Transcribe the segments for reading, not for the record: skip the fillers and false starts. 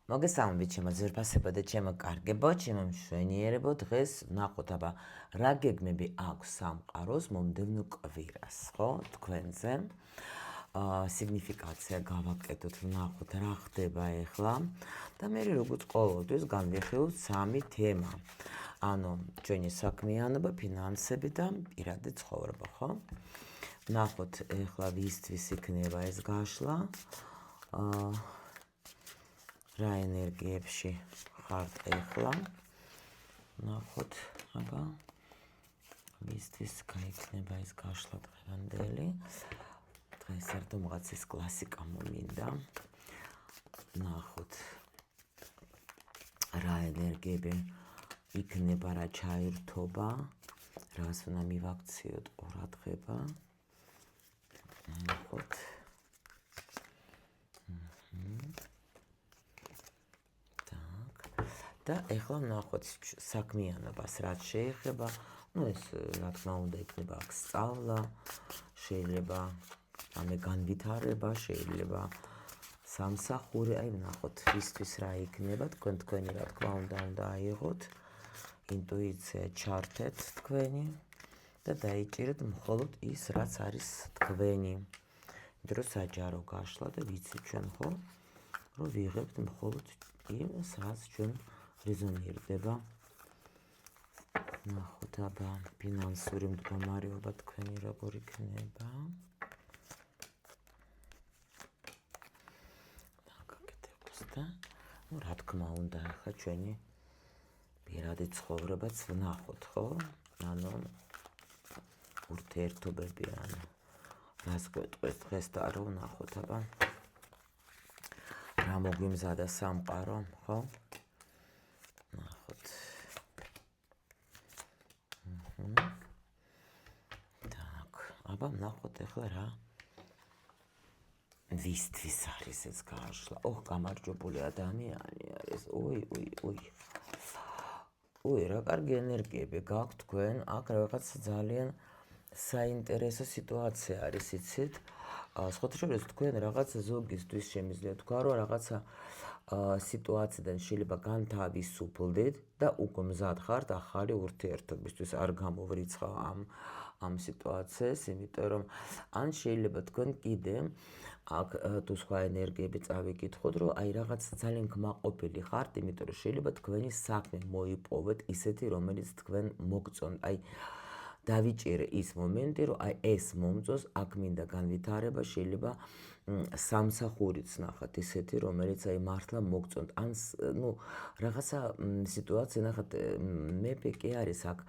მოგესალმებით ჩემო ძვირფასებო და ჩემო კარგებო, ჩემო მშვენიერებო. დღეს ვნახოთ აბა რა გეგმები აქვს სამყაროს მომდევნო კვირას, ხო, თქვენზე. სიგნიფიკაცია გავაკეთოთ, ვნახოთ რა ხდება ახლა და მე როგორც ყოველთვის განვიხილოთ სამი თემა. ანუ ჩვენი საქმიანობა, ფინანსები და პირადი ცხოვრება, ხო? ვნახოთ ახლა ვისთვის იქნება ეს გაშლა. რა ენერგიებში ხართ ახლა? ვნახოთ, აბა ვისთვის გაიქნება ეს გაშლა დღევანდელი. დღეს ერთომღაც კლასიკა მომინდა. ვნახოთ რა ენერგიები იქნება, რა ჩაირთობა, რას უნდა მივაქციოთ ყურადღება. ვნახოთ. და ახლა ვნახოთ საქმიანობას, რაც შეეხება, ეს რა თქმა უნდა იქნება აქ სწავლა, შეიძლება ამე განვითარება, შეიძლება სამსახური, ვნახოთ ვისთვის რა იქნება, თქვენი რა თქმა უნდა აიღოთ, ინტუიცია ჩართეთ თქვენი და დაიჭირეთ მხოლოდ ის, რაც არის თქვენი. იმიტომ რომ საჯარო გაშლა და ვიცით ჩვენ ხო, რომ ვიღებთ მხოლოდ იმას, რაც ჩვენ რეზონირდება. ვნახოთ აბა ფინანსური მდგომარეობა თქვენი როგორ იქნება. გაკეთებოს და რა თქმა უნდა ახლა ჩვენი პირადი ცხოვრებაც ვნახოთ, ხო? ანუ ურთიერთობები, ანუ რას გვეტყვის დღეს და რა ვნახოთ აბა რა მოგვიმზადა სამყარო, ხო? ვნახოთ. აბა ვნახოთ ახლა რა ვისთვის არის ეს გაშლა. გამარჯვებული ადამიანი არის. რა კარგი ენერგიები გაქვთ თქვენ. აქ რაღაცა ძალიან საინტერესო სიტუაცია არის, იცით? სხვათა შორის თქვენ რაღაცა ზოგისთვის შემიძლია თქვა, რომ რაღაცა სიტუაციიდან შეიძლება განთავისუფლდეთ და უკვე მზად ხართ ახალი ურთიერთობისთვის. არ გამოვრიცხავ ამ სიტუაციას, იმიტომ რომ ან შეიძლება თქვენ კიდე აქ თუ სხვა ენერგიები წავიკითხოთ, რომ რაღაც ძალიან კმაყოფილი ხართ, იმიტომ რომ შეიძლება თქვენი საქმე მოიპოვეთ ისეთი, რომელიც თქვენ მოგწონთ. დავიჭირე ის მომენტი, რომ ეს მომწონს, აქ მინდა განვითარება, შეიძლება სამსახურიც ნახათ ისეთი, რომელიც მართლა მოგწონთ. ან რაღაცა სიტუაცია ნახათ, მეფე კი არის აქ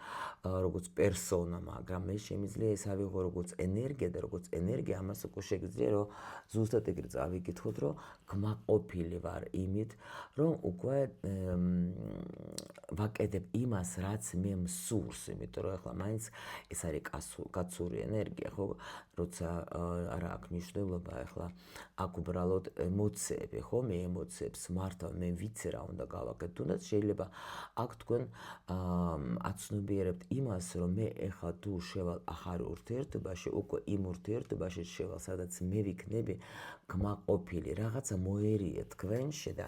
როგორც პერსონა, მაგრამ მე შემიძლია ეს ავიღო როგორც ენერგია და როგორც ენერგია, ამას უკვე შეგიძლია რომ ზუსტად ეგრე წავიკითხოთ, რომ კმაყოფილი ვარ იმით, რომ უკვე ვაკეთებ იმას, რაც მე მსურს, იმიტომ რომ ახლა მაინც ეს არის კაცური ენერგია, ხო? როცა არა აქვს მნიშვნელობა, ახლა აქ უბრალოდ ემოციები, ხო? მე ემოციებს მართავ, მე ვიცი რა უნდა გავაკეთო. თუნდაც შეიძლება აქ თქვენ აცნობიერებთ იმას, რომ მე ახლა თუ შევალ ახალ ურთიერთობაში, უკვე იმ ურთიერთობაში შევალ, სადაც მე ვიქნები კმაყოფილი, რაღაცა მოერიე თქვენში და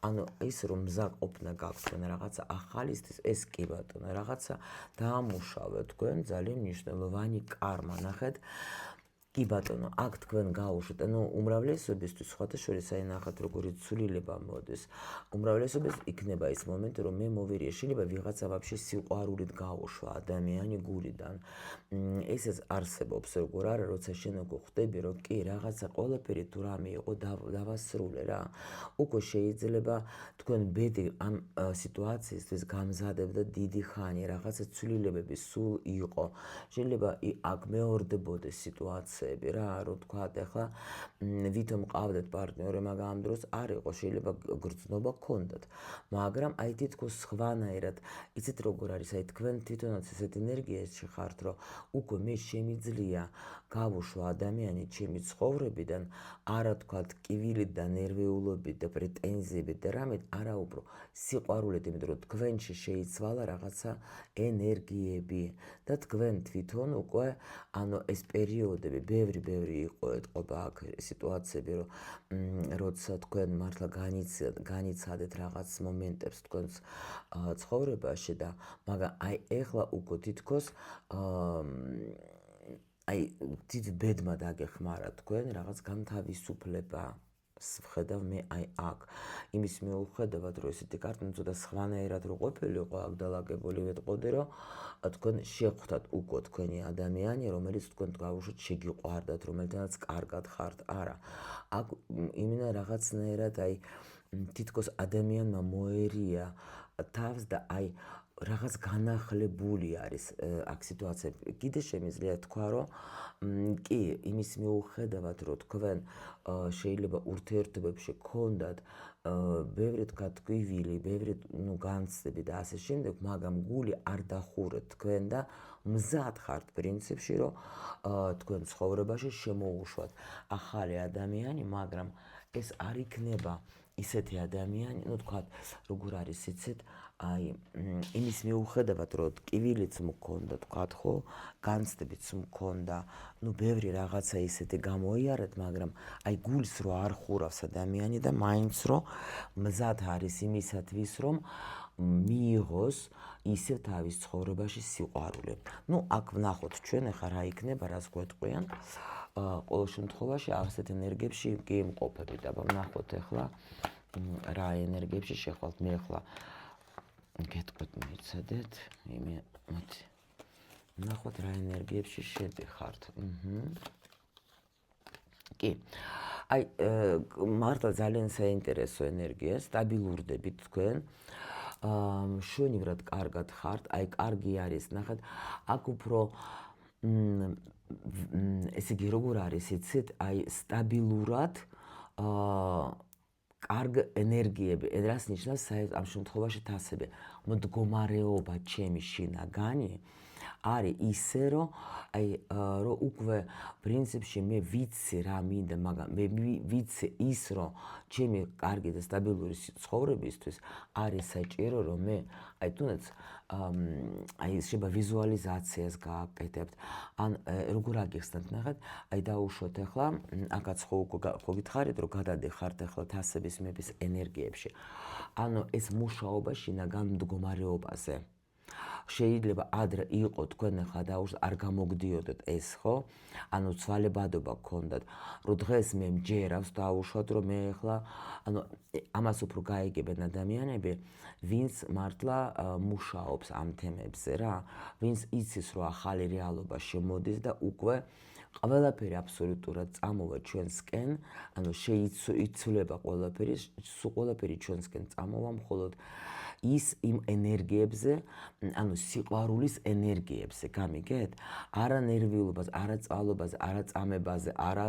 ანუ ის რომ მზაკობნა გაქვთ თქვენ რაღაცა ახალისთვის, ეს კი ბატონო, რაღაცა დაამუშავეთ თქვენ ძალიან მნიშვნელოვანი კარმა, ნახეთ. კი ბატონო, აქ თქვენ გაუშვით, უმრავლესობისთვის სხვათა შორის ნახათ როგორი ცვლილება მოდის. უმრავლესობას იქნება ის მომენტი, რომ მე მოვირიე, შეიძლება ვიღაცა ვაფშე სიყვარულით გაუშვა ადამიანი გულიდან. ესეც არსებობს, როგორ არა, როცა შენ უკვე ხვდები, რომ კი რაღაცა ყველაფერი თუ რამე იყო დავასრულე რა. უკვე შეიძლება თქვენ ბედი ამ სიტუაციისთვის გამზადებდა დიდი ხანი, რაღაცა ცვლილებები სულ იყო. შეიძლება აქ მეორდებოდეს სიტუაცია რა, რომ თქვათ ახლა ვითომ ყავდეთ პარტნიორი, მაგრამ ამ დროს არ იყო, შეიძლება გრძნობა გქონდათ, მაგრამ თითქოს სხვანაირად, იცით როგორ არის, თქვენ თვითონაც ესეთ ენერგიაში ხართ, რომ უკვე მე შემიძლია გავუშვა ადამიანი ჩემი ცხოვრებიდან, არა თქვათ კივილით და ნერვიულობით და პრეტენზიებით და რამეთ, არა უფრო სიყვარულით, იმიტომ რომ თქვენში შეიცვალა რაღაცა ენერგიები და თქვენ თვითონ უკვე ეს პერიოდები ბევრი იყო ეთყობა აქ სიტუაციები, რომ როცა თქვენ მართლა განიცადეთ რაღაც მომენტებს თქვენს ცხოვრებაში და მაგრამ აი ეხლა უკვე თითქოს აი დიდ ბედმა დაგეხმარა თქვენ რაღაც განთავისუფლება ვხედავ მე აი აქ იმის მიუხედავად რომ ესეთი კარტი ცოტა სხვანაირად რო ყოფილიყო აქ დალაგებული ვეტყოდი რომ თქვენ შეხვდათ უკვე თქვენი ადამიანი რომელიც თქვენ გავუშვით შეგიყვარდათ რომელთანაც კარგად ხართ არა აქ იმენა რაღაცნაირად აი თითქოს ადამიანმა მოერია თავს და აი რაღაც განახლებული არის აქ სიტუაცია. კიდე შემიძლია თქვა, რომ კი, იმის მიუხედავად, რომ თქვენ შეიძლება ურთიერთობებში გქონდათ ბევრი თქვა ტკივილი, ბევრი განცდები და ასე შემდეგ, მაგრამ გული არ დახურეთ თქვენ და მზად ხართ პრინციპში, რომ თქვენ ცხოვრებაში შემოუშვათ ახალი ადამიანი, მაგრამ ეს არ იქნება ისეთი ადამიანი, თქვათ, როგორ არის იცით, აი იმის მიუხედავად რომ ტკივილიც მქონდა თქვათ ხო განცდებიც მქონდა ბევრი რაღაცა ისეთი გამოიარეთ მაგრამ აი გულს რო არ ხურავს ადამიანი და მაინც რო მზად არის იმისათვის რომ მიიღოს ისევ თავის ცხოვრებაში სიყვარული აქ ვნახოთ ჩვენ ახლა რა იქნება რას გვეტყვიან ყოველ შემთხვევაში ასეთ ენერგიებში კი იმყოფებით აბა ვნახოთ ახლა რა ენერგიებში შეხვალთ მე ახლა გეტყვით მიცადეთ ნახოთ რა ენერგიებში შედიხართ კი აი მართლა ძალიან საინტერესო ენერგია სტაბილურდებით თქვენ მშვენივრად კარგად ხართ აი კარგი არის ნახეთ აქ უფრო ესე იგი როგორ არის იცით აი სტაბილურად კარგ ენერგიები, რას ნიშნავს ამ შემთხვევაში თასები. მდგომარეობა ჩემი შინაგანი არის ისე, რომ უკვე პრინციპში მე ვიცი რა მინდა, მაგრამ მე ვიცი ის, რომ ჩემი კარგი და სტაბილური ცხოვრებისთვის არის საჭირო, რომ მე აი თუნდაც აი შეიძლება ვიზუალიზაციას გააკეთებთ, ან როგორ აგიხსნათ ნახეთ, აი დაუშვოთ ახლა, აქაც ხო გითხარით, რომ გადადიხართ ახლა თასების მეფის ენერგიებში. ანუ ეს მუშაობა შინაგან მდგომარეობაზე. შეიძლება ადრე იყო თქვენ ახლა დაუშვათ არ გამოგდიოდეთ ეს ხო? ანუ ცვალებადობა გქონდათ, რომ დღეს მე მჯერავს დაუშვათ, რომ მე ახლა ანუ ამას უფრო გაიგებენ ადამიანები, ვინც მართლა მუშაობს ამ თემებზე რა, ვინც იცის, რომ ახალი რეალობა შემოდის და უკვე ყველაფერი აბსოლუტურად წამოვა ჩვენსკენ, ანუ შეიცვლება ყველაფერი, ყველაფერი ჩვენსკენ წამოვა, მხოლოდ ის იმ ენერგიებზე, ანუ სიყვარულის ენერგიებზე, გამიგეთ? არა ნერვიულობაზე, არა წყალობაზე, არა წამებაზე, არა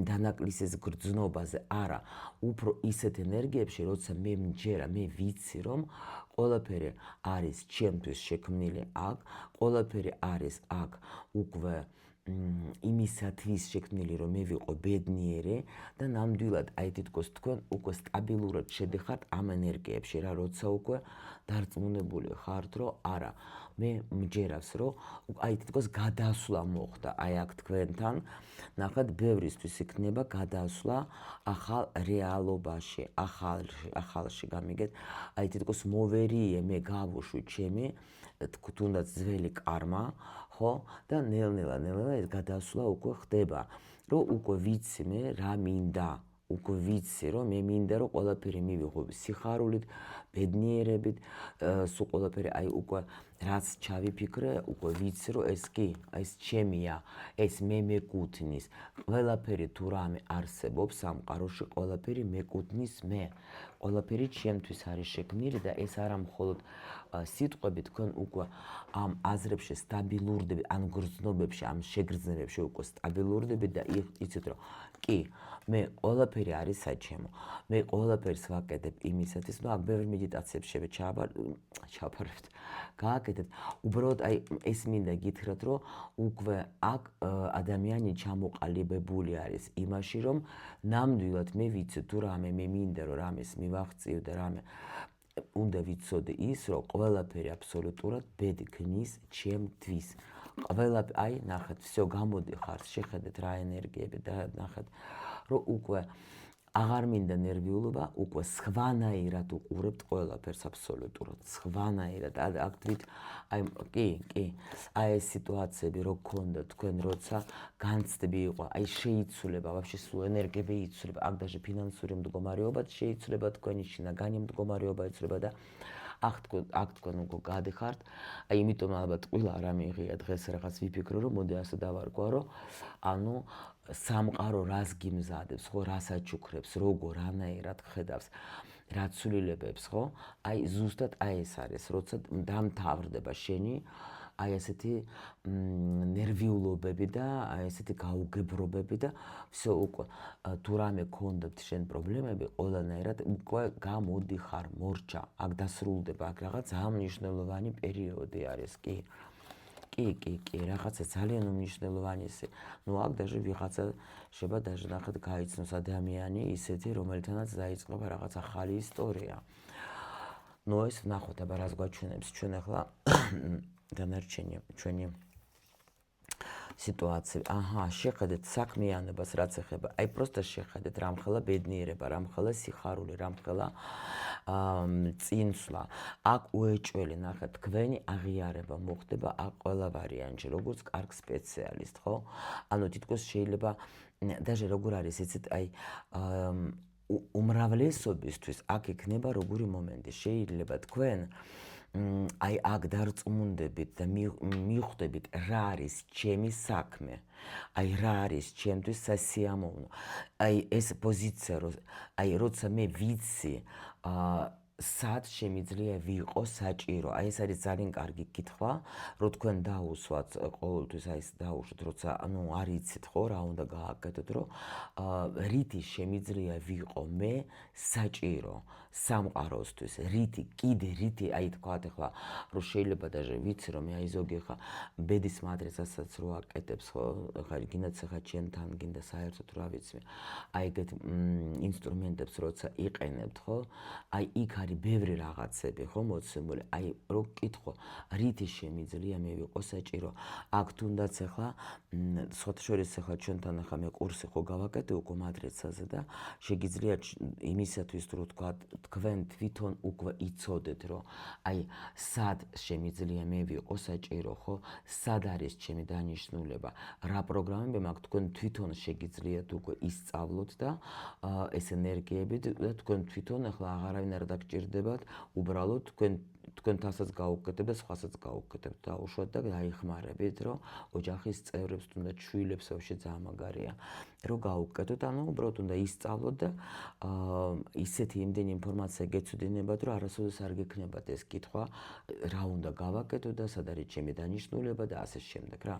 დანაკლისის გრძნობაზე, არა, უფრო ისეთ ენერგიებში, როცა მე მჯერა, მე ვიცი, რომ ყველაფერი არის ჩემთვის შექმნილი აქ, ყველაფერი არის აქ უკვე იმისათვის შექმნილი, რომ მე ვიყო ბედნიერი და ნამდვილად აი თითქოს თქვენ უკვე სტაბილურად შედიხართ ამ ენერგიებში რა, როცა უკვე დარწმუნებული ხართ, რომ არა, მე მჯერავს, რომ აი თითქოს გადასვლა მოხდა აი აქ თქვენთან, ნახეთ, ბევრისთვის იქნება გადასვლა ახალ რეალობაში, ახალში გამიგეთ, აი თითქოს მოვერიე მე გავუშვი ჩემი თუნდაც ძველი კარმა, ხო? და ნელ-ნელა ეს გადასვლა უკვე ხდება, რომ უკვე ვიცი მე რა მინდა, უკვე ვიცი, რომ მე მინდა, რომ ყველაფერი მივიღო სიხარულით, ბედნიერებით, სულ ყველაფერი აი უკვე რაც ჩავიფიქრე, უკვე ვიცი, რომ ეს კი, ეს ჩემია, ეს მე მეკუთვნის, ყველაფერი თუ რამე არსებობს სამყაროში, ყველაფერი მეკუთვნის მე, ყველაფერი ჩემთვის არის შექმნილი და ეს არა მხოლოდ სიტყვები, თქვენ უკვე ამ აზრებში სტაბილურდებით, ან გრძნობებში, ამ შეგრძნებებში უკვე სტაბილურდებით და იცით, რომ კი, მე ყველაფერი არის საჩემო, მე ყველაფერს ვაკეთებ იმისათვის, აქ ბევრი მედიტაციებს ჩავაფარებთ, გააკეთეთ, უბრალოდ აი ეს მინდა გითხრათ, რომ უკვე აქ ადამიანი ჩამოყალიბებული არის იმაში, რომ ნამდვილად მე ვიცი თუ რამე მე მინდა, რომ რამეს მივაღწიო და რამე უნდა ვიცოდე ის, რომ ყველაფერი აბსოლუტურად ბედი ქმნის ჩემთვის. ყველა აი ნახეთ, всё გამოდიხარ, შეხედეთ რა ენერგიები და ნახეთ, რომ უკვე აღარ მინდა ნერვიულობა, უკვე სხვანაირად უყურებთ ყველაფერს აბსოლუტურად, სხვანაირად. აქ თვით აი კი, აი ეს სიტუაციები რო გქონდა თქვენ როცა განცდები იყო, აი შეიცვლება, ვაფშე სულ ენერგიები იცვლება, აქ даже ფინანსური მდგომარეობაც შეიცვლება, თქვენი შინაგანი მდგომარეობა იცვლება და აქ თქვენ უკვე გადიხართ, აი იმიტომ ალბათ ყველა არ ამიღია დღეს რაღაც ვიფიქრო, რომ მოდი ასე დავარქვა, რომ ანუ სამყარო რას გიმზადებს, ხო, რას აჩუქრებს, როგორ, რანაირად ხედავს, რა ცვლილებებს, ხო? აი ზუსტად აი ეს არის, როცა დამთავრდება შენი აი ესეთი ნერვიულობები და აი ესეთი გაუგებრობები და всё უკვე თუ რამე გქონდათ შენ პრობლემები, ყველანაირად უკვე გამოდიხარ, მორჩა, აქ დასრულდება, აქ რაღაც ძალიან მნიშვნელოვანი პერიოდი არის, კი, რაღაცა ძალიან უმნიშვნელოვანესი. ნუ აქ даже ვიღაცა შეიძლება даже ნახეთ გაიცნოს ადამიანი ისეთი, რომელთანაც დაიწყება რაღაც ახალი ისტორია. ნუ ეს ვნახოთ, აბა რას გვაჩვენებს ჩვენ ახლა დანარჩენი ჩვენი სიტუაცია. აჰა, შეხედეთ საქმიანობას რაც ეხება. აი პროსტა შეხედეთ, რამხელა ბედნიერება, რამხელა სიხარული, რამხელა წინსვლა. აქ უეჭველი ნახეთ, თქვენი აღიარება მოხდება აქ ყველა ვარიანტში, როგორც კარგ სპეციალისტ, ხო? ანუ თითქოს შეიძლება даже როგორ არის იცით, აი უმრავლესობისთვის აქ იქნება როგორი მომენტი, შეიძლება თქვენ აი აქ დარწმუნდებით და მიხვდებით რა არის ჩემი საქმე, აი რა არის ჩემთვის სასიამოვნო, აი ეს პოზიცია, აი როცა მე ვიცი სად შემიძლია ვიყო საჭირო, აი ეს არის ძალიან კარგი კითხვა, რომ თქვენ დაუსვათ ყოველთვის აი ეს დაუშვათ, როცა ანუ არ იცით ხო რა უნდა გააკეთოთ, რომ რითი შემიძლია ვიყო მე საჭირო სამყაროსთვის, კიდე რითი, აი თქვათ ახლა, რომ შეიძლება даже ვიცი, რომ მე აი ზოგი ხა ბედის მატრიცასაც რო აკეთებს, ხო, ხა გინდაც ხა ჩემთან, გინდა საერთოდ რა ვიცი, აი ეგეთ ინსტრუმენტებს როცა იყენებთ, ხო, აი იქ არის ბევრი რაღაცები, ხო, მოცემული, აი რო კითხო, რითი შემიძლია მე ვიყო საჭირო, აქ თუნდაც ახლა სხვათა შორის ახლა ჩვენთან ახლა მე კურსი ხო გავაკეთე უკვე მატრიცაზე და შეგიძლია იმისათვის რომ თქვენ თვითონ უკვე იცოდეთ, რომ აი სად შემიძლია მე ვიყო საჭირო, ხო? სად არის ჩემი დანიშნულება, რა პროგრამები მაქვს, თქვენ თვითონ შეგიძლიათ უკვე ისწავლოთ და ეს ენერგიები და თქვენ თვითონ ახლა აღარავინ არ დაგჭირდებათ, უბრალოდ თქვენ თასაც გაუკეთებთ და სხვასაც გაუკეთებთ, დაუშვათ და დაიხმარებით, რომ ოჯახის წევრებს თუნდაც შვილებს ვაფშე ძალიან მაგარია, რომ გაუკეთოთ, ანუ უბრალოდ უნდა ისწავლოთ და ისეთი იმდენი ინფორმაცია გეცოდინებათ, რომ არასოდეს არ გექნებათ ეს კითხვა, რა უნდა გავაკეთო და სად არის ჩემი დანიშნულება და ასე შემდეგ რა.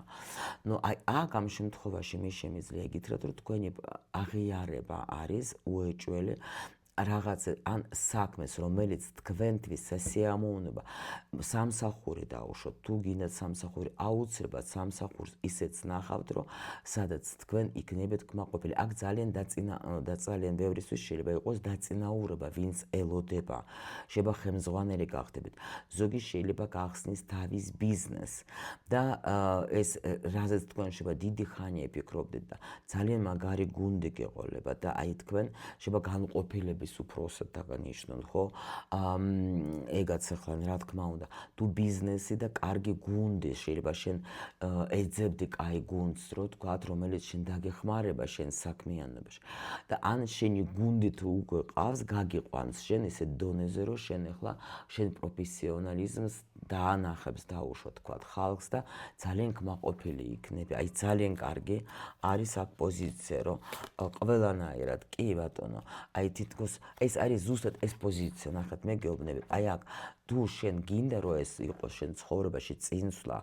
ნუ აი აქ ამ შემთხვევაში მე შემიძლია იგითხრათ, რომ თქვენი აღიარება არის უეჭველი რაღაც ან საქმეს, რომელიც თქვენთვის სასიამოვნოა, სამსახური დაუშვოთ, თუ გინდათ სამსახური, აუცილებლად სამსახურს ისეც ნახავთ, რომ სადაც თქვენ იქნებით კმაყოფილი. აქ ძალიან ბევრისთვის შეიძლება იყოს დაწინაურება, ვინც ელოდება, შეიძლება ხელმძღვანელი გახდებით. ზოგი შეიძლება გახსნის თავის ბიზნესს და ეს რაზეც თქვენ შეიძლება დიდი ხანია ფიქრობდეთ და ძალიან მაგარი გუნდი გეყოლებათ და აი თქვენ შეიძლება განყოფილების უფროსად დაგანიშნოთ, ხო? ეგაც ახლა რა თქმა უნდა, თუ ბიზნესი და კარგი გუნდი შეიძლება შენ ეძებდი კაი გუნდს, რო თქვათ, რომელიც შენ დაგეხმარება შენ საქმიანობაში. და ან შენი გუნდი თუ უკვე ყავს, გაგიყვანს შენ ისე დონეზე, რომ შენ ახლა შენ პროფესიონალიზმს დაანახებს, დაუშვათ, თქვათ, ხალხს და ძალიან კმაყოფილი იქნები. აი ძალიან კარგი არის აქ პოზიცია, რომ ყველანაირად, კი ბატონო, აი თითქოს ეს არის ზუსტად ეს პოზიცია, ნახეთ, მე გეუბნებით, აი აქ თუ შენ გინდა რომ ეს იყოს შენ ცხოვრებაში წინსვლა,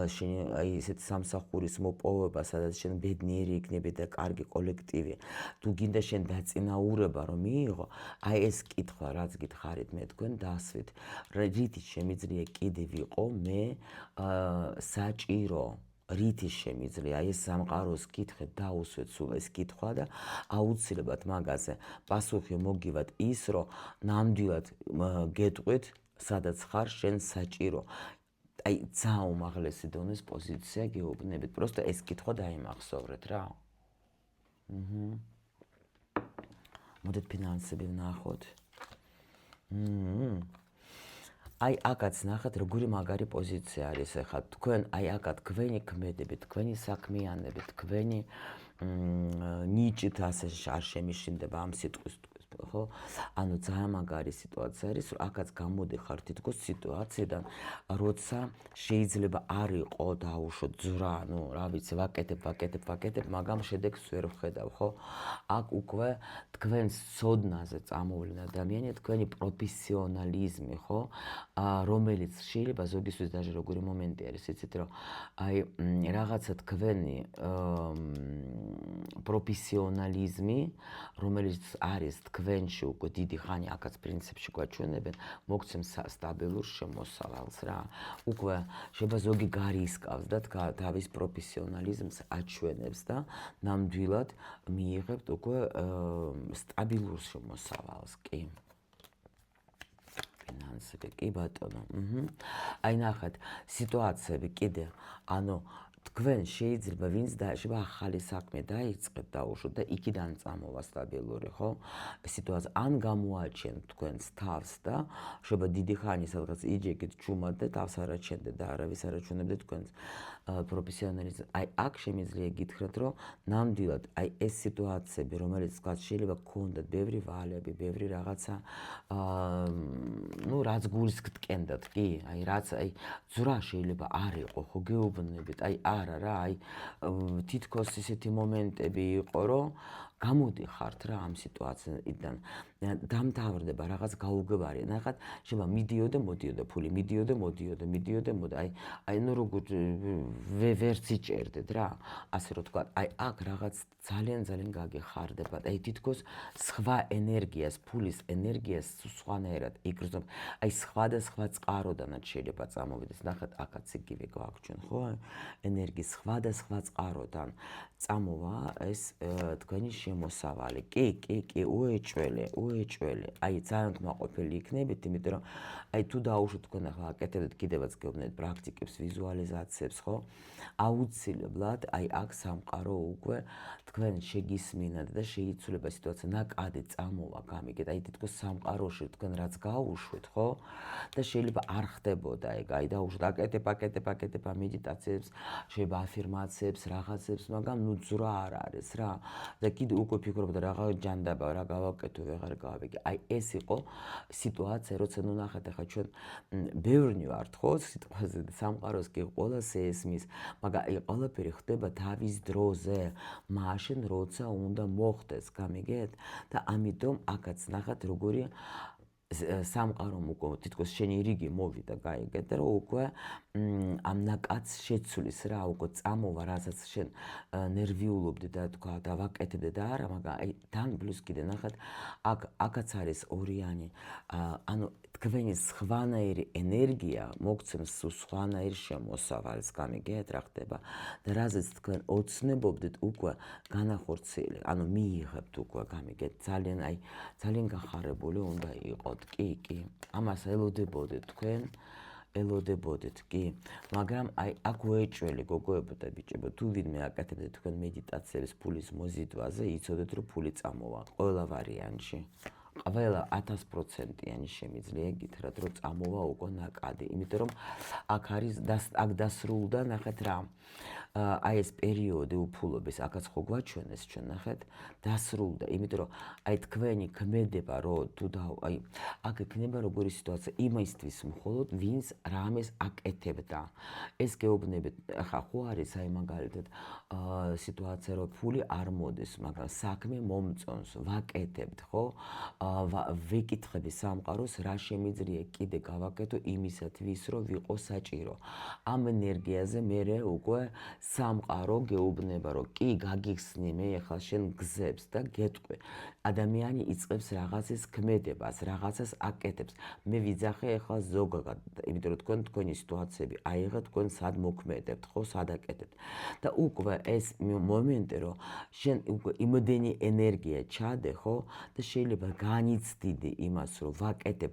შენ აი ესეთ სამსახურის მოპოვება, სადაც შენ ბედნიერი იქნები და კარგი კოლექტივი, თუ გინდა შენ დაწინაურება რომ მიიღო, აი ეს კითხვა რაც გითხარით მე თქვენ დასვით, რითი შემიძლია კიდე ვიყო მე საჭირო, რითი შემიძლია, აი ეს სამყაროს კითხეთ, დაუსვეთ სულ ეს კითხვა და აუცილებლად მაგაზე პასუხი მოგივათ ის, რომ ნამდვილად გეტყვით, სადაც ხარ შენ საჭირო. აი ძალიან უმაღლესი დონის პოზიცია გეუბნებით. Просто ეს კითხვა დაიმახსოვრეთ რა. მოდით ფინანსები ვნახოთ. აი აქაც ნახეთ როგორი მაგარი პოზიცია არის ახლა თქვენ აი აქაც თქვენი ქმედები, თქვენი საქმიანები, თქვენი ნიჭით ასე არ შემიშინდება ამ სიტყვის ხო? ანუ ძალიან მაგარი სიტუაცია არის, რომ აქაც გამოდიხარ თითქოს სიტუაციიდან, როცა შეიძლება არ იყო დაუშვოთ ძვრა, ну, რა ვიცი, ვაკეთებ, მაგრამ შედეგს ვერ ვხედავ, ხო? აქ უკვე თქვენს ცოდნაზე წამოვლენ ადამიანი, თქვენი პროფესიონალიზმი, ხო? რომელიც შეიძლება ზოგისთვის даже როგორი მომენტი არის, იცით რომ აი რაღაცა თქვენი პროფესიონალიზმი, რომელიც არის თქვენში უკვე დიდი ხანი აქაც პრინციპში გვაჩვენებენ, მოგცემს სტაბილურ შემოსავალს რა. უკვე შეიძლება ზოგი გარისკავს და თავის პროფესიონალიზმს აჩვენებს და ნამდვილად მიიღებთ უკვე სტაბილურ შემოსავალს, კი. ფინანსები, კი ბატონო. აი ნახეთ, სიტუაციები კიდე, ანუ თქვენ შეიძლება ვინც შეიძლება ახალი საქმე დაიწყეთ დაუშვოთ და იქიდან წამოვა სტაბილური, ხო? სიტუაცია ან გამოაჩენთ თქვენს თავს და შეიძლება დიდი ხანი სადღაც იჯეკით ჩუმად და თავს არაჩენდეთ და არავის არაჩვენებდეთ თქვენს პროფესიონალიზმს. აი აქ შემიძლია გითხრათ, რომ ნამდვილად აი ეს სიტუაციები, რომელიც თქვათ შეიძლება გქონდათ ბევრი ვალები, ბევრი რაღაცა ну, რაც გულს გტკენდათ, კი, აი რაც აი ძვრა შეიძლება არ იყო, ხო გეუბნებით, აი არა რა, აი თითქოს ისეთი მომენტები იყო, რომ გამოდიხართ რა ამ სიტუაციიდან. დამთავრდება რაღაც გაუგებარი. ნახეთ, შეიძლება მიდიოდა, მოდიოდა ფული, მიდიოდა, მოდიოდა. აი ნუ როგორ ვერც იჭერდეთ რა, ასე რომ თქვა. აი აქ რაღაც ძალიან გაგეხარდებათ. აი თითქოს სხვა ენერგიას, ფულის ენერგიას სხვანაირად იგრძნობ. აი სხვადასხვა წყაროდანაც შეიძლება წამოვიდეს. ნახეთ, აქაც იგივე გვაქვს, ხო? ენერგიის სხვადასხვა წყაროდან წამოვა ეს თქვენი შემოსავალი. კი, უეჭველი. აი ძალიან კმაყოფილი იქნებით, იმიტომ რომ აი თუ დაუშვოთ თქვენ ახლა აკეთებთ კიდევაც გეუბნებით პრაქტიკებს, ვიზუალიზაციებს, ხო? აუცილებლად აი აქ სამყარო უკვე თქვენ შეგისმინათ და შეიცვლება სიტუაცია, ნაკადი წამოვა გამიგეთ. აი თითქოს სამყაროში თქვენ რაც გაუშვეთ, ხო? და შეიძლება არ ხდებოდა ეგ, აი დაუშვოთ აკეთებ მედიტაციებს, შეიძლება აფირმაციებს, რაღაცებს, მაგრამ ნუ ძვრა არ არის რა. და კიდე უკვე ფიქრობ და რაღაც ჯანდაბა რა გავაკეთო, ვეღარ გავიგე. აი ეს იყო სიტუაცია, როცა ნუ ნახეთ ახლა ჩვენ ბევრნი ვართ, ხო? სიტყვაზე სამყაროს კი ყველას ესმის, მაგრამ აი ყველაფერი ხდება თავის დროზე, მაშინ როცა უნდა მოხდეს, გამიგეთ? და ამიტომ აქაც ნახეთ როგორი სამყარომ უკვე თითქოს შენი რიგი მოვიდა, გაიგეთ და რომ უკვე ამ ნაკადს შეცვლის რა, უკვე წამოვა, რასაც შენ ნერვიულობდი და თქვა და ვაკეთებდი და არა, მაგრამ აი თან პლუს კიდე ნახეთ, აქაც არის ორიანი, ანუ თქვენი სხვანაირი ენერგია მოგცემს სხვანაირ შემოსავალს, გამიგეთ რა ხდება და რაზეც თქვენ ოცნებობდით უკვე განახორციელეთ, ანუ მიიღებთ უკვე, გამიგეთ, ძალიან გახარებული უნდა იყოთ, კი, ამას ელოდებოდეთ თქვენ, კი, მაგრამ აი აქ უეჭველი გოგოებო და ბიჭებო, თუ ვინმე აკეთებდეთ თქვენ მედიტაციების ფულის მოზიდვაზე, იცოდეთ რომ ფული წამოვა ყველა ვარიანტში. ყველა 1000%-იანი შემიძლია გითხრათ, რომ წამოვა უკვე ნაკადი, იმიტომ რომ აქ არის აქ დასრულდა, ნახეთ რა. აი ეს პერიოდი უფულობის, აქაც ხო გვაჩვენეს ჩვენ, ნახეთ, დასრულდა, იმიტომ რომ აი თქვენი ქმედება, რომ თუ აი აქ ექნება როგორი სიტუაცია იმისთვის მხოლოდ ვინც რამეს აკეთებდა. ეს გეუბნებით, ახლა ხო არის აი მაგალითად სიტუაცია, რომ ფული არ მოდის, მაგრამ საქმე მომწონს, ვაკეთებთ, ხო? ვეკითხები სამყაროს, რა შემიძლია კიდე გავაკეთო იმისათვის, რომ ვიყო საჭირო. ამ ენერგიაზე მე უკვე სამყარო გეუბნება, რომ კი გაგიხსნი მე ახლა შენ გზებს და გეტყვი. ადამიანი იწყებს რაღაცის ქმედებას, რაღაცას აკეთებს. მე ვიძახე ახლა ზოგადად, იმიტომ რომ თქვენი სიტუაციები აიღეთ, თქვენ სად მოქმედებთ, ხო, სად აკეთებთ. და უკვე ეს მომენტი, რომ შენ უკვე იმდენი ენერგია ჩადე, ხო, და შეიძლება განიცდიდი იმას, რომ ვაკეთებ,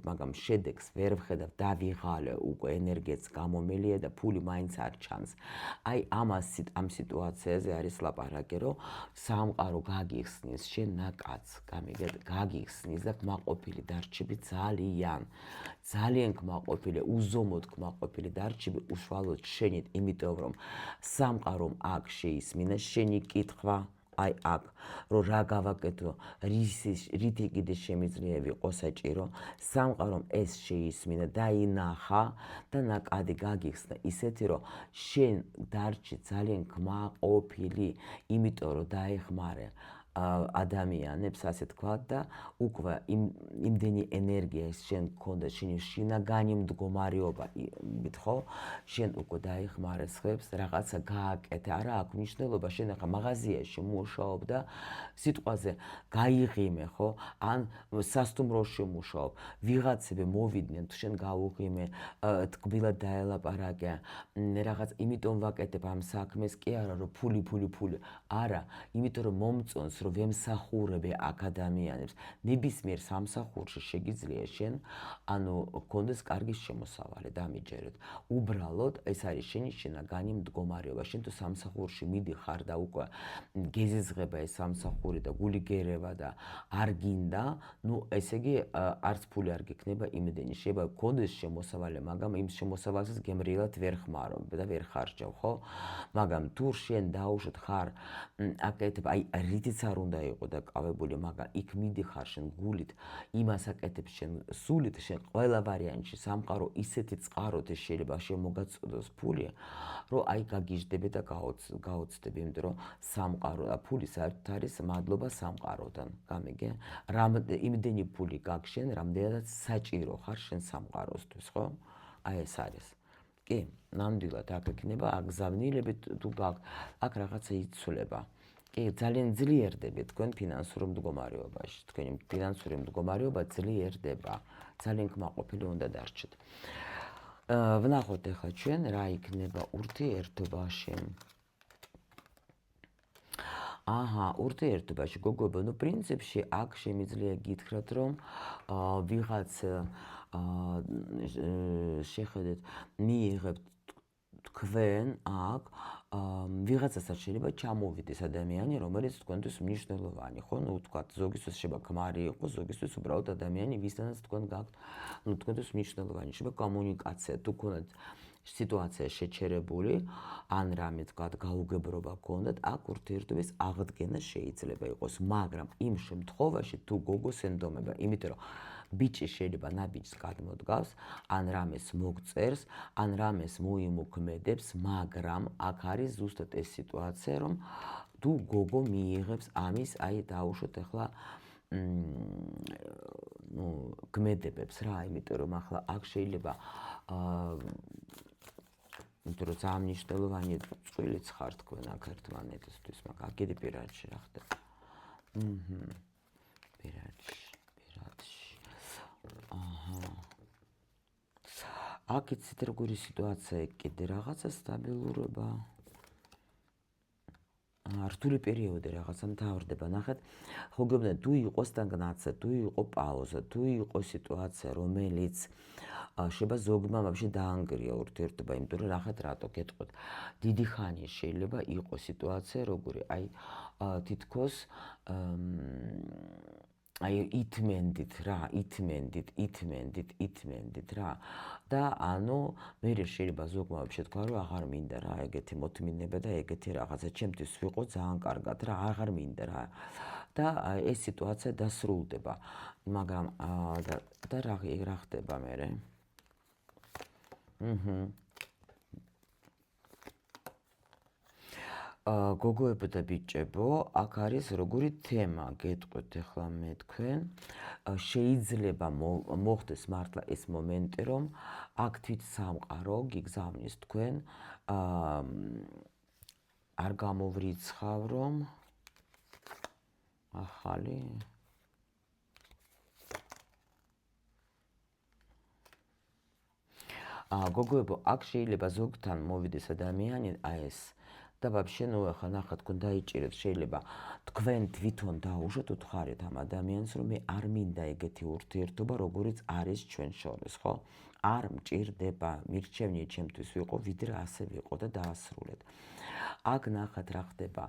მაგრამ შედეგს ვერ ვხედავ, დავიღალე, უკვე ენერგიაც გამომელია და ფული მაინც არ ჩანს. აი ამ სიტუაციაზე არის ლაპარაკი, რომ სამყარო გაგიხსნის შენ ნაკაც, გაგიხსნის და კმაყოფილი დარჩები ძალიან კმაყოფილი, უზომოდ კმაყოფილი დარჩები უშუალოდ შენით, იმიტომ რომ სამყარომ აქ შეისმინა შენი კითხვა, აი აქ, რომ რა გავაკეთო, რითი კიდე შემიძლია ვიყო საჭირო, სამყარომ ეს შეისმინა, დაინახა და ნაკადი გაგიხსნა ისეთი, რომ შენ დარჩი ძალიან კმაყოფილი, იმიტომ რომ დაეხმარე ადამიანებს, ასე თქვათ და უკვე იმდენი ენერგია ეს შენ გქონდა, შენი შინაგანი მდგომარეობა, ხო? შენ უკვე დაეხმარე სხვებს, რაღაცა გააკეთე, არა აქვს მნიშვნელობა, შენ ახლა მაღაზიაში მუშაობ და სიტყვაზე გაიღიმე, ხო? ან სასტუმროში მუშაობ, ვიღაცები მოვიდნენ, თუ შენ გაუღიმე, თკბილად დაელაპარაკე, რაღაც იმიტომ ვაკეთებ ამ საქმეს, კი არა, რომ ფული, არა, იმიტომ რომ მომწონს, რომ ვემსახურებე აქ ადამიანებს. ნებისმიერ სამსახურში შეგიძლია შენ, ანუ გქონდეს კარგი შემოსავალი, დამიჯერეთ. უბრალოდ ეს არის შენი შინაგანი მდგომარეობა. შენ თუ სამსახურში მიდიხარ და უკვე გეზიზღება ეს სამსახური და გული გერევა და არ გინდა, ნუ ესე იგი არც ფული არ გექნება იმდენი. შეიძლება გქონდეს შემოსავალი, მაგრამ იმ შემოსავალსაც გემრიელად ვერ ხმარო და ვერ ხარჯავ, ხო? მაგრამ თუ შენ დაუშვათ ხარ აკეთებ, აი რითიც არ უნდა იყო დაკავებული, მაგრამ იქ მიდიხარ შენ გულით, იმას აკეთებ შენ სულით, შენ ყველა ვარიანტში სამყარო ისეთი წყაროთ შეიძლება შემოგაწოდოს ფული, რომ აი გაგიჟდები და გაოცდები, იმიტომ რომ სამყარო და ფული საერთოდ არის მადლობა სამყაროდან. გამიგე? იმდენი ფული გაქვს შენ, რამდენადაც საჭირო ხარ შენ სამყაროსთვის, ხო? აი ეს არის. კი, ნამდვილად აქ იქნება აგზავნილებით თუ გაქვს, აქ რაღაცა იცვლება. კი, ძალიან ძლიერდები თქვენ ფინანსურ მდგომარეობაში. თქვენი ფინანსური მდგომარეობა ძლიერდება. ძალიან კმაყოფილი უნდა დარჩეთ. ვნახოთ ახლა ჩვენ რა იქნება ურთიერთობაში. ურთიერთობაში გოგოებო, ნუ პრინციპში აქ შემიძლია გითხრათ, რომ ვიღაც შეხედეთ, მიიღებთ თქვენ აქ ვიღაცასაც შეიძლება ჩამოვიდეს ადამიანი, რომელიც თქვენთვის მნიშვნელოვანი, ხო? ნუ ვთქვათ, ზოგისთვის შეიძლება ქმარი იყოს, ზოგისთვის უბრალოდ ადამიანი, ვისთანაც თქვენ გაქვთ, ნუ თქვენთვის მნიშვნელოვანი, შეიძლება კომუნიკაცია, თუ გქონდათ სიტუაცია შეჩერებული, ან რამე ვთქვათ, გაუგებრობა გქონდათ, აქ ურთიერთობის აღდგენა შეიძლება იყოს, მაგრამ იმ შემთხვევაში თუ გოგოს ენდომება, იმიტომ რომ ბიჭი შეიძლება ნაბიჯს გადმოდგავს, ან რამეს მოგწერს, ან რამეს მოიმოქმედებს, მაგრამ აქ არის ზუსტად ეს სიტუაცია, რომ თუ გოგო მიიღებს ამის, აი დაუშვოთ ახლა გმედებებს რა, იმიტომ რომ ახლა აქ შეიძლება იმიტომ რომ ძალიან მნიშვნელოვანი წვილიც ხარ თქვენ აქ ერთმანეთისთვის, მაგრამ აქ კიდე პირადში რა ხდება. პირადში. აქ იცით როგორი სიტუაცია კიდე რაღაცა სტაბილურობა. რთული პერიოდი რაღაცა მთავრდება, ნახეთ, ხო გეუბნები, თუ იყო სტაგნაცია, თუ იყო პაუზა, თუ იყო სიტუაცია, რომელიც შეიძლება ზოგმა ვაფშე დაანგრია ურთიერთობა, იმიტომ რომ ნახეთ რატო გეტყვით. დიდი ხანი შეიძლება იყოს სიტუაცია, როგორი, აი თითქოს აი ითმენდით რა და ანუ მე შეიძლება ზოგმა ვაფშე თქვა რომ აღარ მინდა რა ეგეთი მოთმინება და ეგეთი რაღაცა ჩემთვის ვიყო ძალიან კარგად რა აღარ მინდა რა და ეს სიტუაცია დასრულდება მაგრამ და რა ხდება მერე გოგოებო და ბიჭებო, აქ არის როგორი თემა, გეტყვით ახლა მე თქვენ, შეიძლება მოხდეს მართლა ეს მომენტი, რომ აქ თვით სამყარო გიგზავნის თქვენ, არ გამოვრიცხავ, რომ ახალი გოგოებო, აქ შეიძლება ზოგთან მოვიდეს ადამიანი, აი ეს და ვაფშე ახლა ნახა თქვენ დაიჭირეთ, შეიძლება თქვენ თვითონ დაუშვათ, უთხარით ამ ადამიანს, რომ მე არ მინდა ეგეთი ურთიერთობა, როგორიც არის ჩვენ შორის, ხო? არ მჭირდება, მირჩევნია ჩემთვის ვიყო, ვიდრე ასე ვიყო და დაასრულეთ. აქ ნახათ რა ხდება.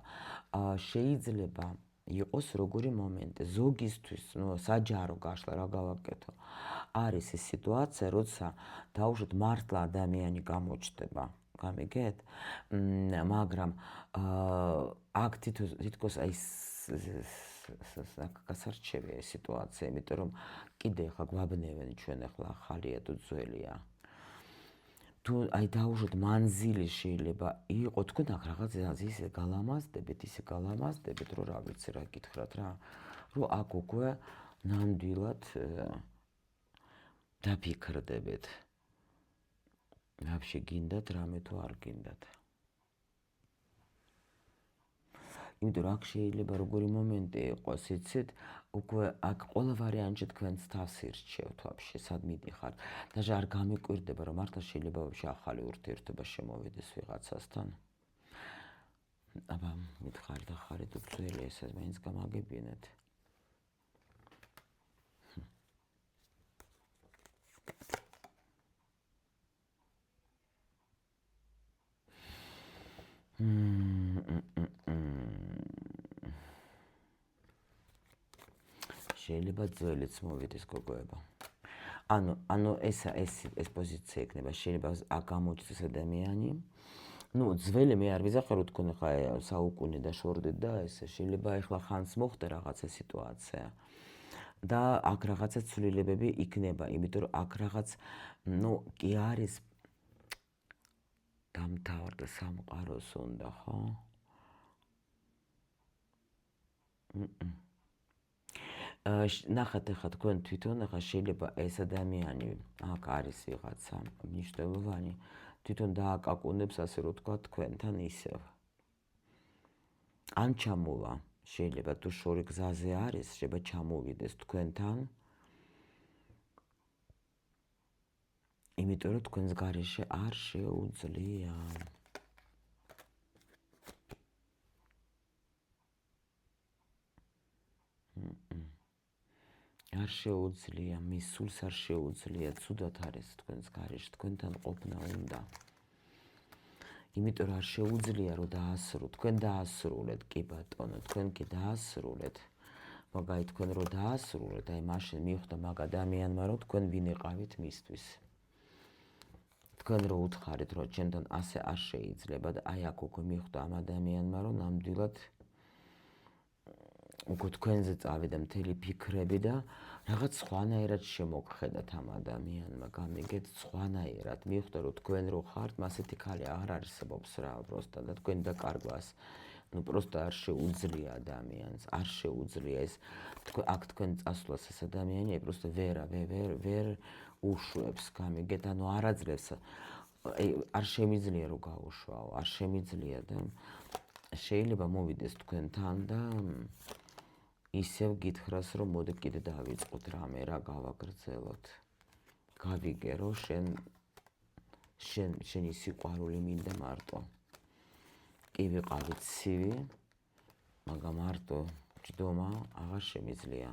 შეიძლება იყოს როგორი მომენტი, ზოგისთვის, საჯარო გაშლა რა გავაკეთო. არის ის სიტუაცია, როცა დაუშვათ მართლა ადამიანი გამოჩნდება. გამიგეთ? მაგრამ აქ თითქოს აი გასარჩევია ეს სიტუაცია, იმიტომ რომ კიდე ხა გვაბნევენ ჩვენ ახლა ახალია თუ ძველია. თუ აი დაუშვათ მანძილი შეიძლება იყო, თქვენ აქ რაღაც ისე გალამაზდებით, რომ რა ვიცი რა გითხრათ რა, რომ აქ უკვე ნამდვილად დაფიქრდებით. ვაფშე გინდათ რამე თუ არ გინდათ. იმიტომ რომ აქ შეიძლება როგორი მომენტი იყოს, იცით, უკვე აქ ყველა ვარიანტში თქვენს თავს ირჩევთ ვაფშე, სად მიდიხართ. даже არ გამიკვირდება, რომ მართლა შეიძლება ვაფშე ახალი ურთიერთობა შემოვიდეს ვიღაცასთან. აბა, მითხარით ახალი თუ ძველი, ესე მაინც გამაგებინეთ. შეიძლება ძველიც მოვიდეს გოგოება. ანუ ეს პოზიცია იქნება, შეიძლება გამოჩნდეს ადამიანი. ძველი მე არ ვიზახარო თქვენ ხა საუკუნე დაშორდეთ და ესე შეიძლება ახლა ხანს მოხდა რაღაცა სიტუაცია. და აქ რაღაცა ცვლილებები იქნება, იმიტომ რომ აქ რაღაც კი არის დამთავრდა სამყაროს უნდა, ხო? ნახეთ ახლა თქვენ თვითონ ახლა შეიძლება ეს ადამიანი აქ არის ვიღაცა მნიშვნელოვანი, თვითონ დააკაკუნებს, ასე რომ თქვა, თქვენთან ისევ. ან ჩამოვა, შეიძლება თუ შორი გზაზე არის, შეიძლება ჩამოვიდეს თქვენთან. იმიტომ რომ თქვენს გარეშე არ შეუძლია. არ შეუძლია, მის სულს არ შეუძლია, ცუდად არის თქვენს გარეშე, თქვენთან ყოფნა უნდა. იმიტომ რომ არ შეუძლია რომ დაასრულოთ, თქვენ დაასრულეთ, კი ბატონო, თქვენ კი დაასრულეთ. მაგარი თქვენ რომ დაასრულეთ, აი მაშინ მიხვდა მაგ ადამიანმა, რომ თქვენ ვინ იყავით მისთვის. თქვენ რო უთხარით, რომ ჩემთან ასე არ შეიძლება და აი აქ უკვე მიხვდა ამ ადამიანმა, რომ ნამდვილად უკვე თქვენზე წავიდა მთელი ფიქრები და რაღაც სხვანაირად შემოგხედათ ამ ადამიანმა, გამიგეთ, სხვანაირად. მიხვდა, რომ თქვენ რო ხართ, მასეთი ქალი აღარ არსებობს რა, პროსტა და თქვენ დაკარგვას. პროსტა არ შეუძლია ადამიანს, არ შეუძლია ეს. აქ თქვენ წასვლას ეს ადამიანი, აი პროსტა ვერ უშვებს, გამიგეთ, ანუ არ აძლევს, არ შემიძლია რომ გაუშვაო, არ შემიძლია და შეიძლება მოვიდეს თქვენთან და ისევ გითხრას, რომ მოდი კიდე დავიწყოთ რამე, რა გავაგრძელოთ. გავიგე, რომ შენი სიყვარული მინდა მარტო. კი ვიყავით ცივი, მაგრამ მარტო ჯდომა აღარ შემიძლია.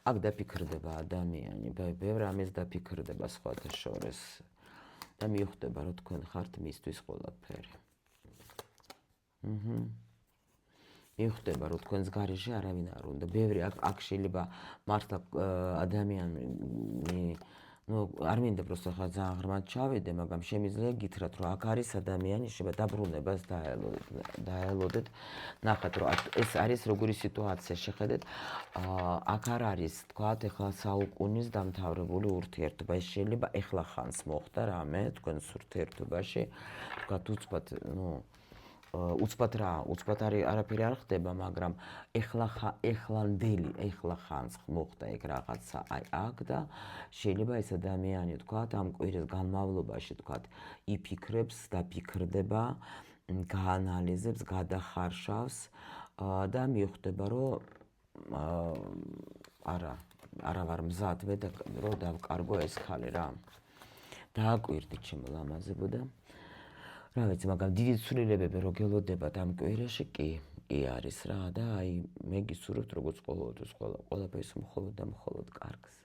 აქ დაფიქრდება ადამიანი, ბევრ რამეს დაფიქრდება სხვათა შორის და მიხვდება, რომ თქვენ ხართ მისთვის ყველაფერი. მიხვდება, რომ თქვენს გარეშე არავინ არ უნდა. ბევრი აქ შეიძლება მართლა ადამიანი არ მინდა პროსტა ხა ძალიან ღრმად ჩავიდე, მაგრამ შემიძლია გითხრათ, რომ აქ არის ადამიანი, შეიძლება დაბრუნებას დაელოდეთ. ნახეთ, რომ ეს არის როგორი სიტუაცია, შეხედეთ, აქ არ არის, თქვათ, ეხლა საუკუნის დამთავრებული ურთიერთობა. ეს შეიძლება ეხლა ხანს მოხდა რამე თქვენს ურთიერთობაში, თქვათ, უცბად არაფერი არ ხდება, მაგრამ ეხლა ხანს მოხდა ეგ რაღაცა აი აქ და შეიძლება ეს ადამიანი, თქვათ, ამ კვირის განმავლობაში, თქვათ, იფიქრებს, დაფიქრდება, გაანალიზებს, გადახარშავს და მიხვდება, რომ არა ვარ მზადვე და რომ დავკარგო ეს ხალი რა. დააკვირდით ჩემო ლამაზებო და რა ვიცი, მაგრამ დიდი ცვლილებები რო გელოდებათ ამ კვირაში, კი არის რა და აი მე გისურვებთ როგორც ყოველთვის ყველაფერს მხოლოდ და მხოლოდ კარგს.